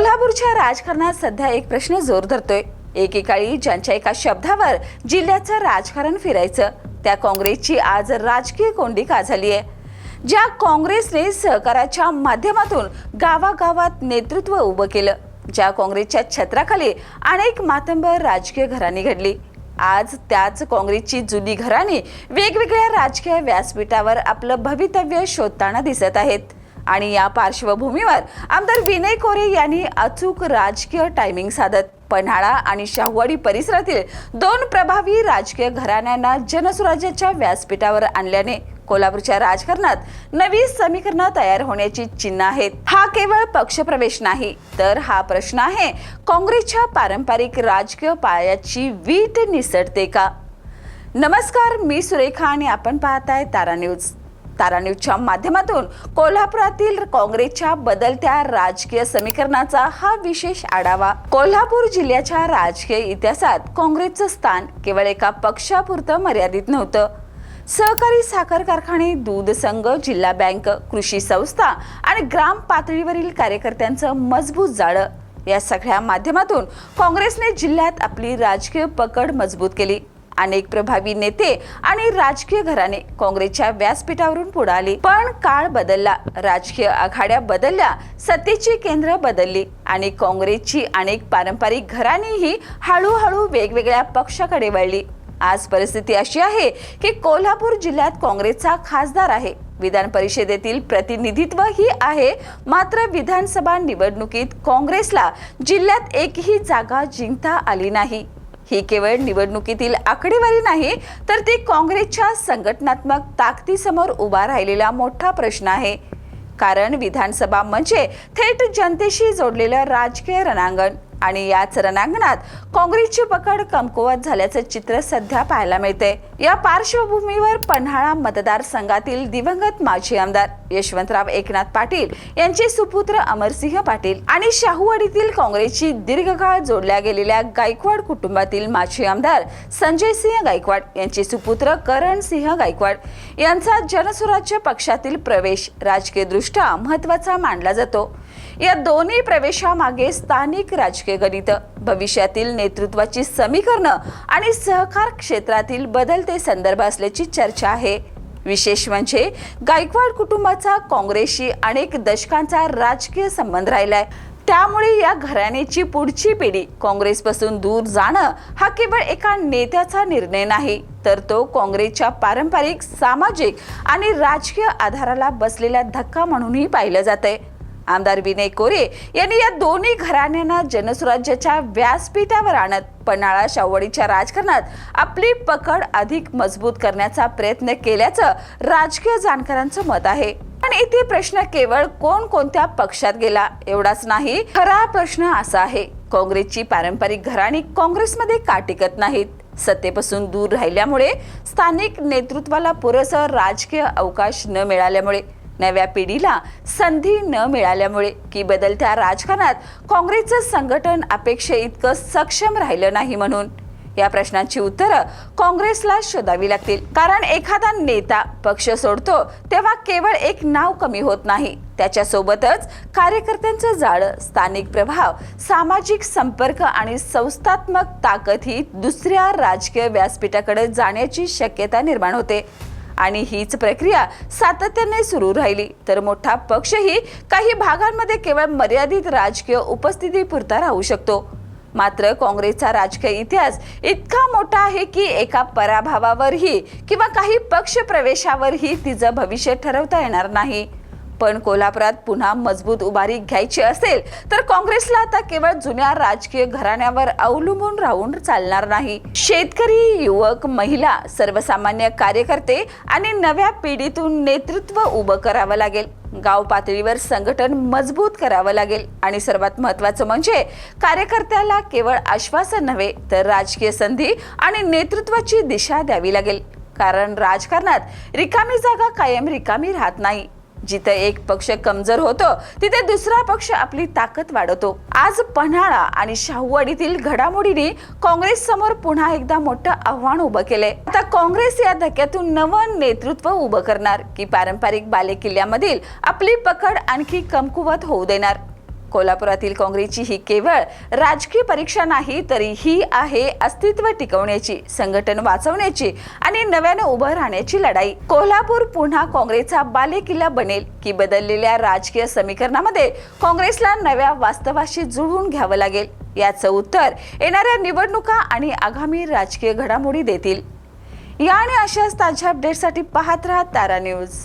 कोल्हापूरच्या राजकारणात सध्या एक प्रश्न जोर धरतोय। एकेकाळी ज्यांच्या एका शब्दावर जिल्ह्याचं राजकारण फिरायचं, त्या काँग्रेसची आज राजकीय कोंडी का झाली आहे? ज्या काँग्रेसने सहकाराच्या माध्यमातून गावागावात नेतृत्व उभं केलं, ज्या काँग्रेसच्या छत्राखाली अनेक मातंबर राजकीय घराणी घडली, आज त्याच काँग्रेसची जुनी घराणी वेगवेगळ्या राजकीय व्यासपीठावर आपलं भवितव्य शोधताना दिसत आहेत। आणि या पार्श्वभूमीवर आमदार विनय कोरे यांनी अचूक राजकीय टायमिंग साधत पन्हाळा आणि शाहूवाडी परिसरातील दोन प्रभावी राजकीय घराण्यांना जनसुराज्याच्या व्यासपीठावर आणल्याने कोल्हापूरच्या राजकारणात नवी समीकरणं तयार होण्याची चिन्ह आहेत। हा केवळ पक्षप्रवेश नाही, तर हा प्रश्न आहे, काँग्रेसच्या पारंपरिक राजकीय पायाची वीट निसटते का? नमस्कार, मी सुरेखा आणि आपण पाहताय तारा न्यूज। तारा न्यूजच्या माध्यमातून कोल्हापुरातील काँग्रेसच्या बदलत्या राजकीय समीकरणाचा हा विशेष आढावा। कोल्हापूर जिल्ह्याच्या राजकीय इतिहासात काँग्रेसचं स्थान केवळ एका पक्षापुरतं मर्यादित नव्हतं। सहकारी साखर कारखाने, दूध संघ, जिल्हा बँक, कृषी संस्था आणि ग्राम पातळीवरील कार्यकर्त्यांचं मजबूत जाळं, या सगळ्या माध्यमातून काँग्रेसने जिल्ह्यात आपली राजकीय पकड मजबूत केली। अनेक प्रभावी नेते आणि राजकीय घराणे काँग्रेसच्या व्यासपीठावरून पुढे आली, पण काळ बदलला, राजकीय आघाड्या बदलल्या, सत्तेची केंद्र बदलली आणि काँग्रेसची अनेक पारंपरिक घराणीही हळूहळू वेगवेगळ्या पक्षाकडे वळली। आज परिस्थिती अशी आहे की कोल्हापूर जिल्ह्यात काँग्रेसचा खासदार आहे, विधान परिषदेतील प्रतिनिधित्व ही आहे, मात्र विधानसभा निवडणुकीत काँग्रेसला जिल्ह्यात एकही जागा जिंकता आली नाही। ही केवळ निवडणुकीतील आकडेवारी नाही, तर ती काँग्रेसच्या संघटनात्मक ताकदीसमोर उभा राहिलेला मोठा प्रश्न आहे। कारण विधानसभा म्हणजे थेट जनतेशी जोडलेलं राजकीय रणांगण आणि याच रणांगणात काँग्रेसची पकड कमकुवत झाल्याचं चित्र सध्या पाहायला मिळते। या पार्श्वभूमीवर पन्हाळा मतदारसंघातील दिवंगत माजी आमदार यशवंतराव एकनाथ पाटील यांचे सुपुत्र अमरसिंह पाटील आणि शाहूवाडीतील काँग्रेसची दीर्घकाळ जोडल्या गेलेल्या गायकवाड कुटुंबातील माजी आमदार संजयसिंह गायकवाड यांचे सुपुत्र करणसिंह गायकवाड यांचा जनसुराज्य पक्षातील प्रवेश राजकीयदृष्ट्या महत्त्वाचा मानला जातो। या दोन्ही प्रवेशामागे स्थानिक राजकीय गणित, भविष्यातील नेतृत्वाची समीकरणं आणि सहकार क्षेत्रातील बदलते संदर्भ असल्याची चर्चा आहे। विशेष म्हणजे गायकवाड कुटुंबाचा काँग्रेसशी अनेक दशकांचा राजकीय संबंध राहिलाय, त्यामुळे या घराण्याची पुढची पिढी काँग्रेसपासून दूर जाणं हा केवळ एका नेत्याचा निर्णय नाही, तर तो काँग्रेसच्या पारंपरिक, सामाजिक आणि राजकीय आधाराला बसलेला धक्का म्हणूनही पाहिलं जातंय। आमदार विनय कोरे यांनी या दोन्ही घराण्यांना जनसुराज्याच्या व्यासपीठावर आणत पन्हाळा शाहूवाडीच्या राजकारणात आपली पकड अधिक मजबूत करण्याचा प्रयत्न केल्याचं राजकीय जाणकारांचं मत आहे। पण इथे प्रश्न केवळ कोण कोणत्या पक्षात गेला एवढाच नाही, खरा प्रश्न असा आहे, काँग्रेसची पारंपरिक घराणी काँग्रेसमध्ये का टिकत नाहीत? सत्तेपासून दूर राहिल्यामुळे, स्थानिक नेतृत्वाला पुरेसा राजकीय अवकाश न मिळाल्यामुळे, नव्या पिढीला संधी न मिळाल्यामुळे, की बदलत्या राजकारणात काँग्रेसचं संघटन अपेक्षे इतकं सक्षम राहिलं नाही म्हणून? या प्रश्नांची उत्तरं काँग्रेसला शोधावी लागतील। कारण एखादा नेता पक्ष सोडतो तेव्हा केवळ एक नाव कमी होत नाही, त्याच्यासोबतच कार्यकर्त्यांचं जाळं, स्थानिक प्रभाव, सामाजिक संपर्क आणि संस्थात्मक ताकद ही दुसऱ्या राजकीय व्यासपीठाकडे जाण्याची शक्यता निर्माण होते। आणि हीच प्रक्रिया सातत्याने सुरू राहिली तर मोठा पक्षही काही भागांमध्ये केवळ मर्यादित राजकीय उपस्थितीपुरता राहू शकतो। मात्र काँग्रेसचा राजकीय इतिहास इतका मोठा आहे की एका पराभवावरही किंवा काही पक्ष प्रवेशावरही तिचं भविष्य ठरवता येणार नाही। पण कोल्हापुरात पुन्हा मजबूत उभारी घ्यायची असेल तर काँग्रेसला आता केवळ जुन्या राजकीय घराण्यावर अवलंबून राहून चालणार नाही। शेतकरी, युवक, महिला, सर्वसामान्य कार्यकर्ते आणि नव्या पिढीतून नेतृत्व उभं करावं लागेल। गाव पातळीवर संघटन मजबूत करावं लागेल आणि सर्वात महत्त्वाचं म्हणजे कार्यकर्त्याला केवळ आश्वासन नव्हे, तर राजकीय संधी आणि नेतृत्वाची दिशा द्यावी लागेल। कारण राजकारणात रिकामी जागा कायम रिकामी राहत नाही। जिथे एक पक्ष कमजोर होतो तिथे दुसरा पक्ष आपली ताकद वाढवतो। आज पन्हाळा आणि शाहूवाडीतील घडामोडींनी काँग्रेस समोर पुन्हा एकदा मोठं आव्हान उभं केलंय। आता काँग्रेस या धक्क्यातून नवं नेतृत्व उभं करणार की पारंपरिक बालेकिल्ल्यामधील आपली पकड आणखी कमकुवत होऊ देणार? कोल्हापुरातील काँग्रेसची ही केवळ राजकीय परीक्षा नाही, तर ही आहे अस्तित्व टिकवण्याची, संघटन वाचवण्याची आणि नव्याने उभं राहण्याची लढाई. कोल्हापूर पुन्हा काँग्रेसचा बालेकिल्ला बनेल की बदललेल्या राजकीय समीकरणामध्ये काँग्रेसला नव्या वास्तवाशी जुळवून घ्यावं लागेल, याचं उत्तर येणाऱ्या निवडणुका आणि आगामी राजकीय घडामोडी देतील. या आणि अशाच ताज्या अपडेटसाठी पाहत राहा तारा न्यूज.